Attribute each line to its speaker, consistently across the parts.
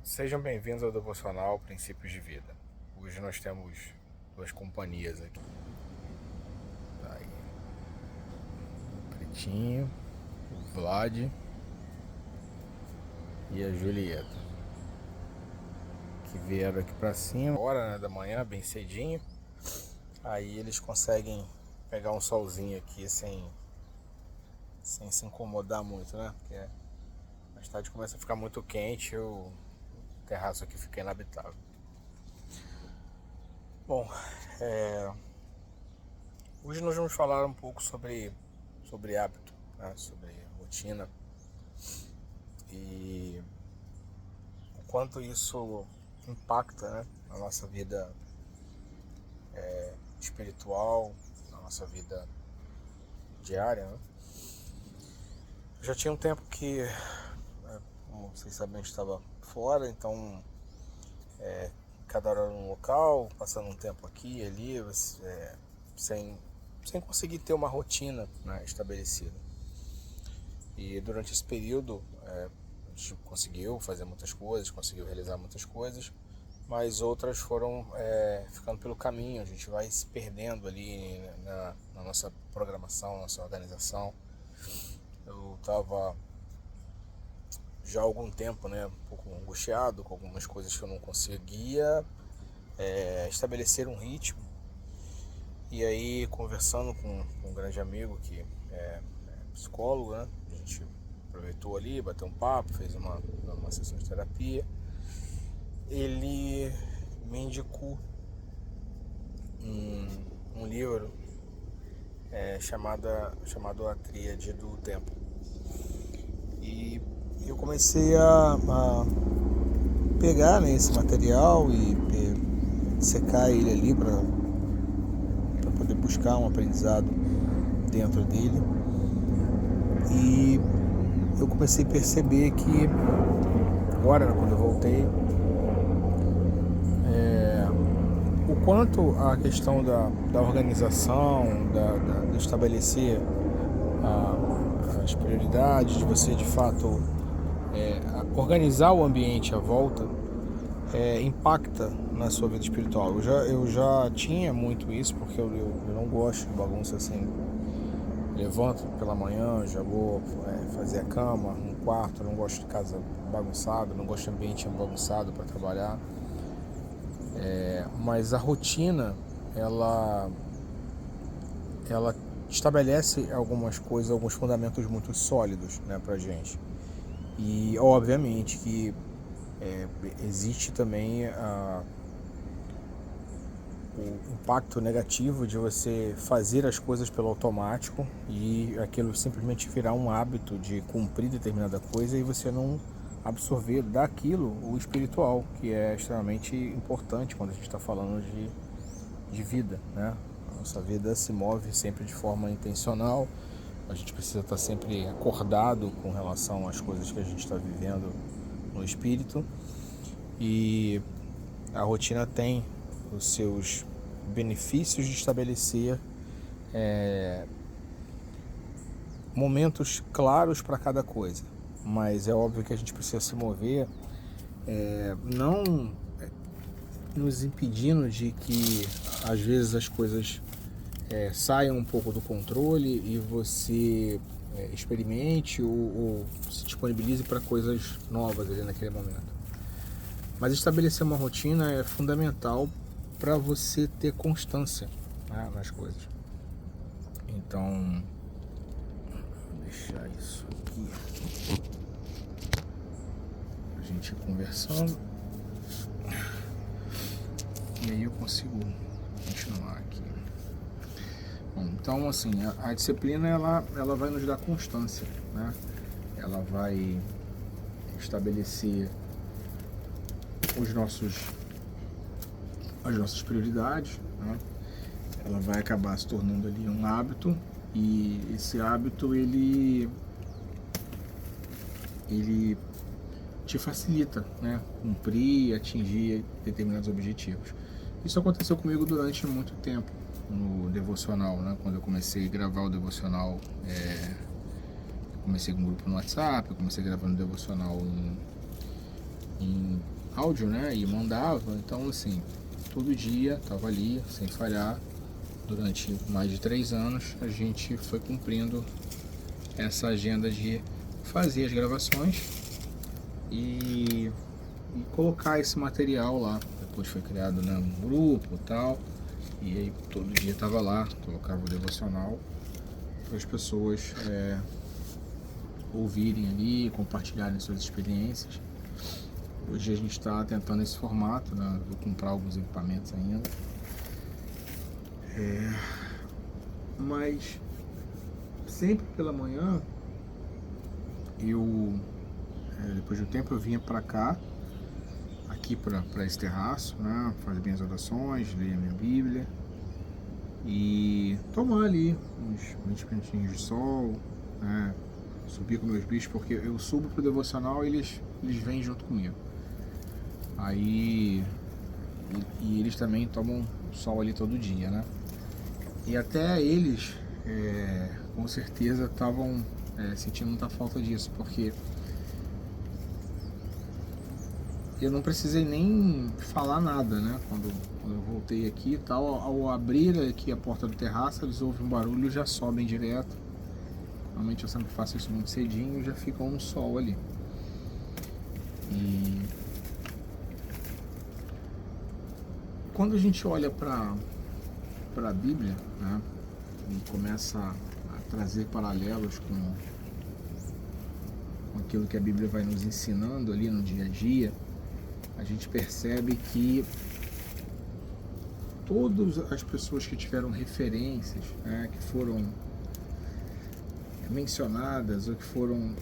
Speaker 1: Sejam bem-vindos ao Devocional Princípios de Vida. Hoje nós temos duas companhias aqui. Aí, o Pretinho, o Vlad e a Julieta, que vieram aqui pra cima, hora da manhã, bem cedinho. Aí eles conseguem pegar um solzinho aqui sem se incomodar muito, né? Porque mais tarde começa a ficar muito quente, o terraço aqui fica inabitável. Bom, hoje nós vamos falar um pouco sobre hábito, né? Sobre rotina e o quanto isso impacta, né? Na nossa vida espiritual, na nossa vida diária, né? Já tinha um tempo que, como vocês sabem, a gente estava fora, então cada hora num local, passando um tempo aqui e ali, sem conseguir ter uma rotina, né, estabelecida. E durante esse período a gente conseguiu fazer muitas coisas, conseguiu realizar muitas coisas, mas outras foram ficando pelo caminho. A gente vai se perdendo ali na nossa programação, na nossa organização. Eu estava já há algum tempo, né, um pouco angustiado com algumas coisas que eu não conseguia estabelecer um ritmo. E aí, conversando com um grande amigo que é psicólogo, né, a gente aproveitou ali, bateu um papo, fez uma sessão de terapia. Ele me indicou um livro chamado A Tríade do Tempo. E eu comecei a pegar, né, esse material e secar ele ali para poder buscar um aprendizado dentro dele. E eu comecei a perceber que agora, quando eu voltei, o quanto a questão da organização, de estabelecer as prioridades, de você de fato organizar o ambiente à volta, impacta na sua vida espiritual. Eu já tinha muito isso, porque eu não gosto de bagunça assim. Levanto pela manhã, já vou fazer a cama, um quarto, não gosto de casa bagunçada, não gosto de ambiente bagunçado para trabalhar. Mas a rotina, ela estabelece algumas coisas, alguns fundamentos muito sólidos, né, pra gente. E obviamente que existe também o impacto negativo de você fazer as coisas pelo automático e aquilo simplesmente virar um hábito de cumprir determinada coisa e você não absorver daquilo o espiritual, que é extremamente importante quando a gente está falando de vida, né? A nossa vida se move sempre de forma intencional, a gente precisa estar sempre acordado com relação às coisas que a gente está vivendo no espírito, e a rotina tem os seus benefícios de estabelecer momentos claros para cada coisa, mas é óbvio que a gente precisa se mover, não nos impedindo de que às vezes as coisas saiam um pouco do controle e você experimente ou se disponibilize para coisas novas ali naquele momento. Mas estabelecer uma rotina é fundamental para você ter constância, né, nas coisas. Então, vou deixar isso aqui, a gente ir conversando, e aí eu consigo continuar aqui. Bom, então, assim, a disciplina ela vai nos dar constância, né? Ela vai estabelecer as nossas prioridades, né? Ela vai acabar se tornando ali um hábito, e esse hábito ele te facilita, né, cumprir, atingir determinados objetivos. Isso aconteceu comigo durante muito tempo no devocional, né? Quando eu comecei a gravar o devocional, comecei com um grupo no WhatsApp, eu comecei gravando devocional em áudio, né? E mandava. Então, assim, todo dia estava ali, sem falhar. Durante mais de 3 anos, a gente foi cumprindo essa agenda de fazer as gravações e colocar esse material lá. Depois foi criado, né, um grupo e tal. E aí todo dia estava lá, colocava o devocional para as pessoas ouvirem ali, compartilharem suas experiências. Hoje a gente está tentando esse formato, né? Vou comprar alguns equipamentos ainda. Mas sempre pela manhã, depois de um tempo eu vinha para cá, aqui para esse terraço, né? Fazer minhas orações, ler a minha Bíblia e tomar ali uns 20 minutinhos de sol, né? Subir com meus bichos, porque eu subo pro devocional e eles vêm junto comigo. Aí e eles também tomam sol ali todo dia, né? E até eles com certeza estavam sentindo muita falta disso, porque eu não precisei nem falar nada, né? Quando eu voltei aqui e tal, ao abrir aqui a porta do terraço, eles ouvem um barulho e já sobem direto. Normalmente eu sempre faço isso muito cedinho e já ficam no sol ali. E quando a gente olha para a Bíblia, né, e começa a trazer paralelos com aquilo que a Bíblia vai nos ensinando ali no dia a dia, a gente percebe que todas as pessoas que tiveram referências, né, que foram mencionadas ou que foram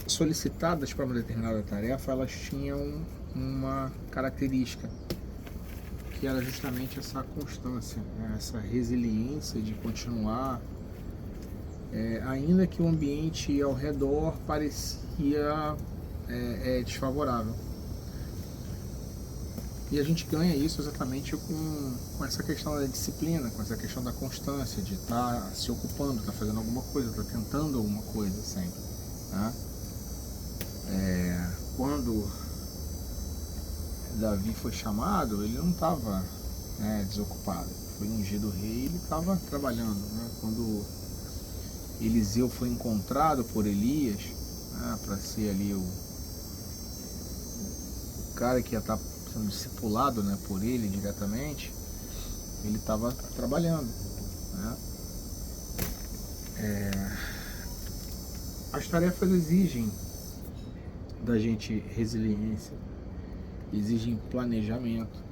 Speaker 1: solicitadas para uma determinada tarefa, elas tinham uma característica, que era justamente essa constância, né, essa resiliência de continuar, ainda que o ambiente ao redor parecia desfavorável. E a gente ganha isso exatamente com essa questão da disciplina, com essa questão da constância, de estar se ocupando, estar fazendo alguma coisa, estar tentando alguma coisa sempre, né? Quando Davi foi chamado, ele não estava desocupado. Foi ungido rei, ele estava trabalhando, né? Quando Eliseu foi encontrado por Elias, né, para ser ali o cara que ia estar sendo discipulado, né, por ele diretamente, ele estava trabalhando, né? As tarefas exigem da gente resiliência, exigem planejamento,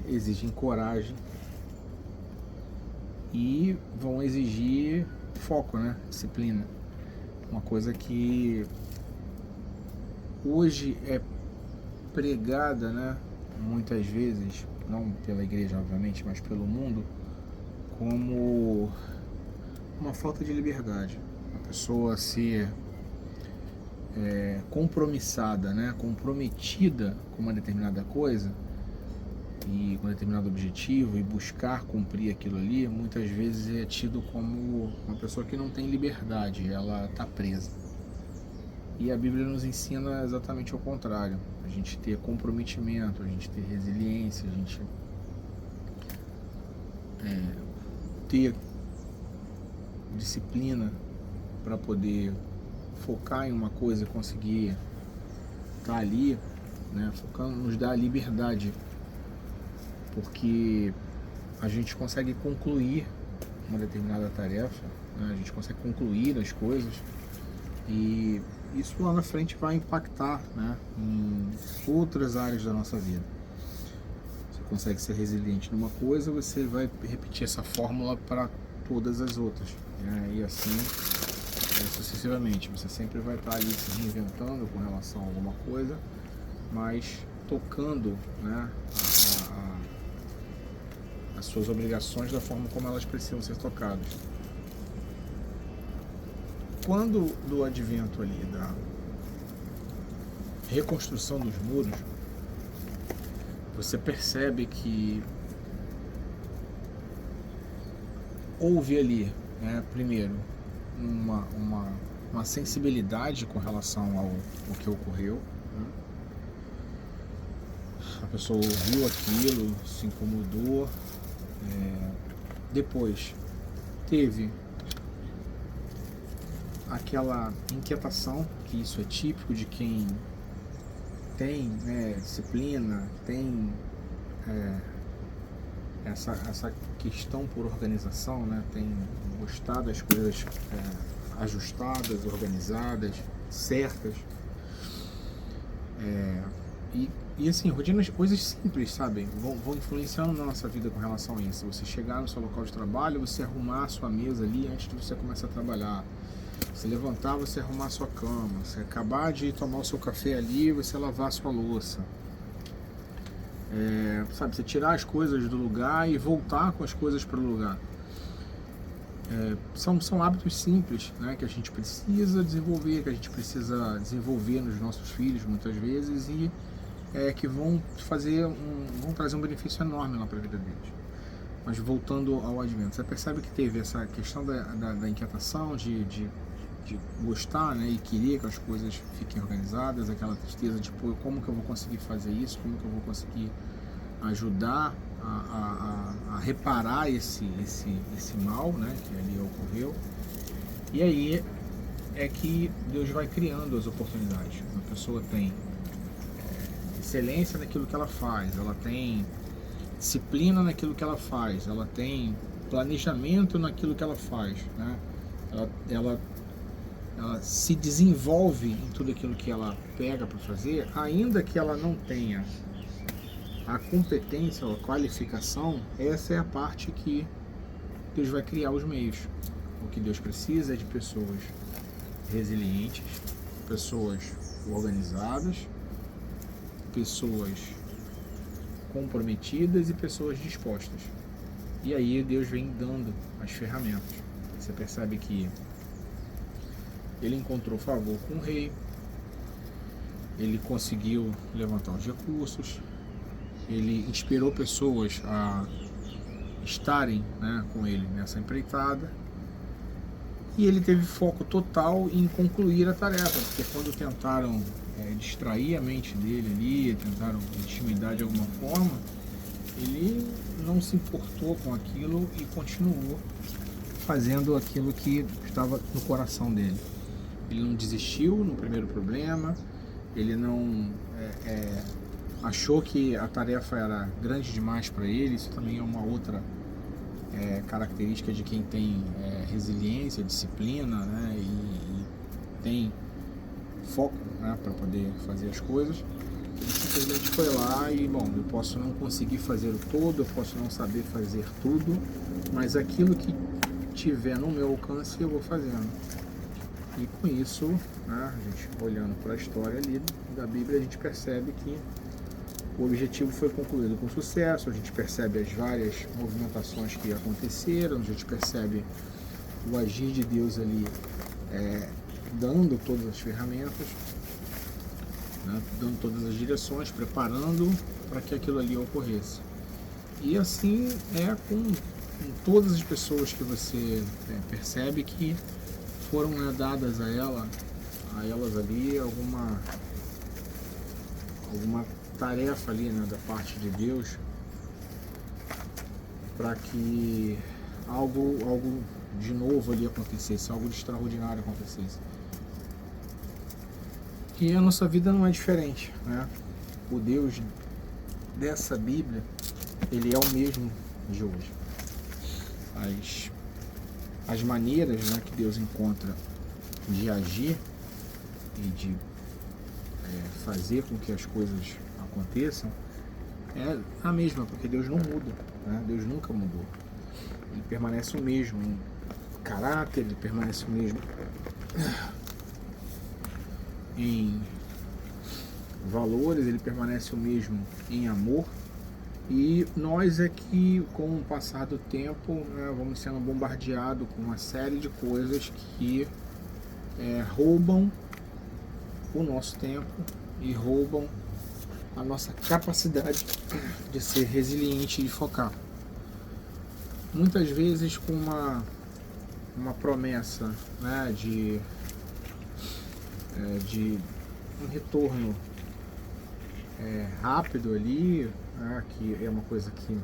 Speaker 1: exigem coragem e vão exigir foco, né? Disciplina. Uma coisa que hoje é pregada, né, muitas vezes, não pela igreja obviamente, mas pelo mundo, como uma falta de liberdade. A pessoa ser compromissada, né, comprometida com uma determinada coisa e com um determinado objetivo e buscar cumprir aquilo ali, muitas vezes é tido como uma pessoa que não tem liberdade, ela está presa. E a Bíblia nos ensina exatamente ao contrário, a gente ter comprometimento, a gente ter resiliência, a gente ter disciplina para poder focar em uma coisa e conseguir estar ali, né, focando, nos dá a liberdade, porque a gente consegue concluir uma determinada tarefa, né, a gente consegue concluir as coisas e isso lá na frente vai impactar, né, em outras áreas da nossa vida. Você consegue ser resiliente numa coisa, você vai repetir essa fórmula para todas as outras, né, e assim sucessivamente. Você sempre vai estar ali se reinventando com relação a alguma coisa, mas tocando, né, as suas obrigações da forma como elas precisam ser tocadas. Quando do advento ali da reconstrução dos muros, você percebe que houve ali, né, primeiro, uma uma sensibilidade com relação ao que ocorreu, né? A pessoa ouviu aquilo, se incomodou, depois teve aquela inquietação, que isso é típico de quem tem, né, disciplina, tem essa questão por organização, né, tem gostado das coisas ajustadas, organizadas, certas, e assim, rotinas, coisas simples, sabe, vão influenciando na nossa vida com relação a isso. Você chegar no seu local de trabalho, você arrumar a sua mesa ali antes de você começar a trabalhar, você levantar, você arrumar a sua cama, você acabar de tomar o seu café ali, você lavar a sua louça, sabe, você tirar as coisas do lugar e voltar com as coisas para o lugar. São hábitos simples, né, que a gente precisa desenvolver, que a gente precisa desenvolver nos nossos filhos muitas vezes, e que vão trazer um benefício enorme lá para a vida deles. Mas voltando ao advento, você percebe que teve essa questão da inquietação, de gostar, né, e querer que as coisas fiquem organizadas, aquela tristeza de, pô, como que eu vou conseguir fazer isso, como que eu vou conseguir ajudar a reparar esse mal, né, que ali ocorreu. E aí é que Deus vai criando as oportunidades. A pessoa tem excelência naquilo que ela faz, ela tem disciplina naquilo que ela faz, ela tem planejamento naquilo que ela faz, né? Ela se desenvolve em tudo aquilo que ela pega para fazer, ainda que ela não tenha a competência ou a qualificação. Essa é a parte que Deus vai criar os meios. O que Deus precisa é de pessoas resilientes, pessoas organizadas, pessoas comprometidas e pessoas dispostas. E aí Deus vem dando as ferramentas. Você percebe que ele encontrou favor com o rei, ele conseguiu levantar os recursos, ele inspirou pessoas a estarem, né, com ele nessa empreitada, e ele teve foco total em concluir a tarefa, porque quando tentaram distrair a mente dele ali, tentaram intimidar de alguma forma, ele não se importou com aquilo e continuou fazendo aquilo que estava no coração dele. Ele não desistiu no primeiro problema, ele não achou que a tarefa era grande demais para ele. Isso também é uma outra característica de quem tem resiliência, disciplina, né, e tem foco, né, para poder fazer as coisas. Ele simplesmente foi lá e, bom, eu posso não conseguir fazer o todo, eu posso não saber fazer tudo, mas aquilo que tiver no meu alcance eu vou fazendo. E com isso, né, a gente olhando para a história ali da Bíblia, a gente percebe que o objetivo foi concluído com sucesso. A gente percebe as várias movimentações que aconteceram, a gente percebe o agir de Deus ali, dando todas as ferramentas, né, dando todas as direções, preparando para que aquilo ali ocorresse. E assim é com todas as pessoas que você percebe que foram dadas a elas ali alguma tarefa ali, né, da parte de Deus, para que algo de novo ali acontecesse, algo de extraordinário acontecesse. E a nossa vida não é diferente, né? O Deus dessa Bíblia, ele é o mesmo de hoje. As maneiras, né, que Deus encontra de agir e de fazer com que as coisas aconteçam é a mesma, porque Deus não muda, né? Deus nunca mudou. Ele permanece o mesmo em caráter, ele permanece o mesmo em valores, ele permanece o mesmo em amor. E nós que, com o passar do tempo, né, vamos sendo bombardeados com uma série de coisas que roubam o nosso tempo e roubam a nossa capacidade de ser resiliente e de focar. Muitas vezes com uma promessa, né, de de um retorno rápido ali, né, que é uma coisa que,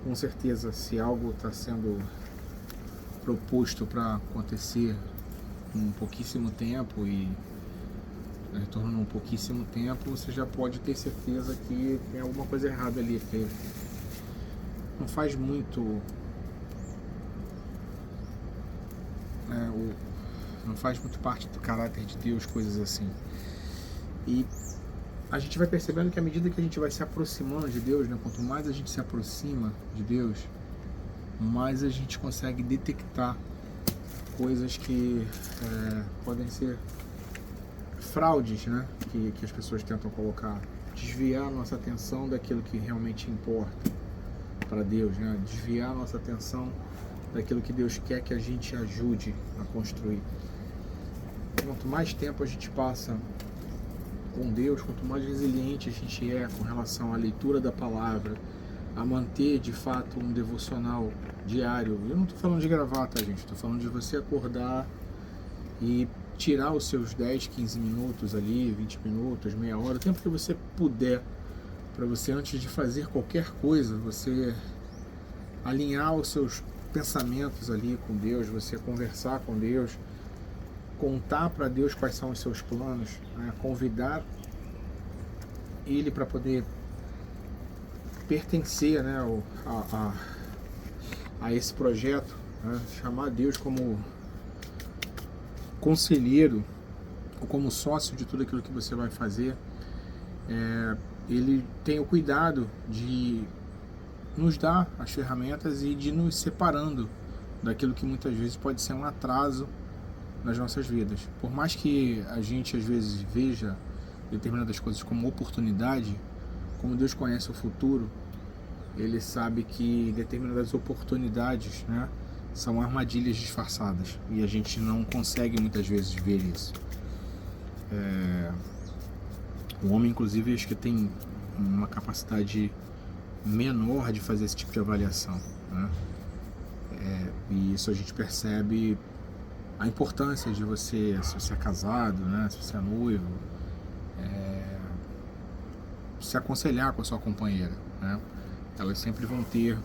Speaker 1: com certeza, se algo está sendo proposto para acontecer em pouquíssimo tempo e retorno em pouquíssimo tempo, você já pode ter certeza que tem alguma coisa errada ali, porque não faz muito não faz muito parte do caráter de Deus, coisas assim. E a gente vai percebendo que à medida que a gente vai se aproximando de Deus, né, quanto mais a gente se aproxima de Deus, mais a gente consegue detectar coisas que podem ser fraudes, né, que as pessoas tentam colocar, desviar a nossa atenção daquilo que realmente importa para Deus, né, desviar a nossa atenção daquilo que Deus quer que a gente ajude a construir. Quanto mais tempo a gente passa com Deus, quanto mais resiliente a gente é com relação à leitura da palavra, a manter de fato um devocional diário. Eu não estou falando de gravar, tá, gente? Estou falando de você acordar e tirar os seus 10, 15 minutos ali, 20 minutos, meia hora, o tempo que você puder, para você, antes de fazer qualquer coisa, você alinhar os seus pensamentos ali com Deus, você conversar com Deus, contar para Deus quais são os seus planos, né? Convidar Ele para poder pertencer, né, a esse projeto, né? Chamar Deus como conselheiro ou como sócio de tudo aquilo que você vai fazer. Ele tem o cuidado de nos dar as ferramentas e de nos separando daquilo que muitas vezes pode ser um atraso nas nossas vidas. Por mais que a gente às vezes veja determinadas coisas como oportunidade, como Deus conhece o futuro, Ele sabe que determinadas oportunidades, né, são armadilhas disfarçadas e a gente não consegue muitas vezes ver isso. O homem, inclusive, acho que tem uma capacidade menor de fazer esse tipo de avaliação, né? E isso a gente percebe a importância de você, se você é casado, né, se você é noivo, se aconselhar com a sua companheira, né? Elas sempre vão ter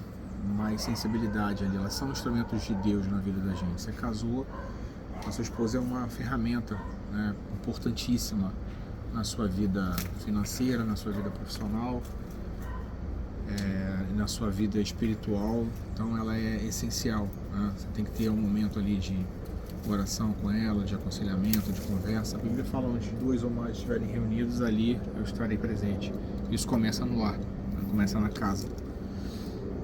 Speaker 1: mais sensibilidade ali, elas são instrumentos de Deus na vida da gente. Você casou, a sua esposa é uma ferramenta, né, importantíssima na sua vida financeira, na sua vida profissional, na sua vida espiritual. Então ela é essencial, né? Você tem que ter um momento ali de oração com ela, de aconselhamento, de conversa. A Bíblia fala: onde 2 ou mais estiverem reunidos, ali eu estarei presente. Isso começa no lar, né? Começa na casa.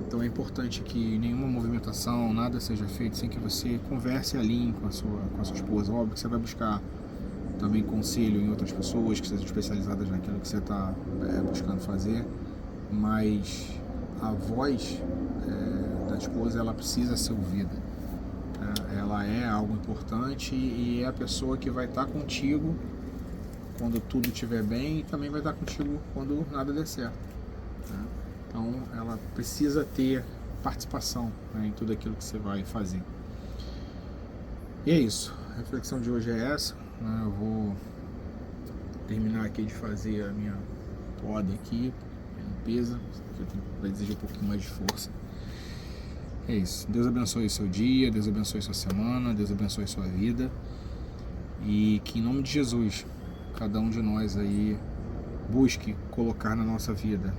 Speaker 1: Então é importante que nenhuma movimentação, nada seja feito sem que você converse e alinhe com a sua esposa. Óbvio que você vai buscar também conselho em outras pessoas que sejam especializadas naquilo que você está buscando fazer, mas a voz da esposa, ela precisa ser ouvida. Ela é algo importante e é a pessoa que vai estar contigo quando tudo estiver bem e também vai estar contigo quando nada der certo, né? Então ela precisa ter participação, né, em tudo aquilo que você vai fazer. E é isso, a reflexão de hoje é essa, né? Eu vou terminar aqui de fazer a minha poda aqui, minha limpeza, que vai exigir um pouquinho mais de força. É isso. Deus abençoe o seu dia, Deus abençoe sua semana, Deus abençoe sua vida. E que em nome de Jesus, cada um de nós aí busque colocar na nossa vida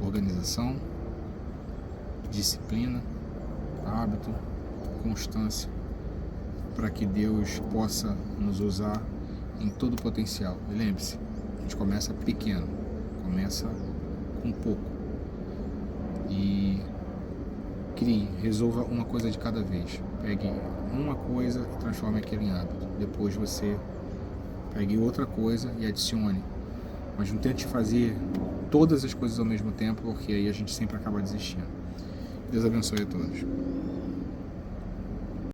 Speaker 1: organização, disciplina, hábito, constância, para que Deus possa nos usar em todo o potencial. E lembre-se, a gente começa pequeno, começa com pouco. E resolva uma coisa de cada vez. Pegue uma coisa e transforme aquilo em hábito. Depois você pegue outra coisa e adicione. Mas não tente fazer todas as coisas ao mesmo tempo, porque aí a gente sempre acaba desistindo. Deus abençoe a todos.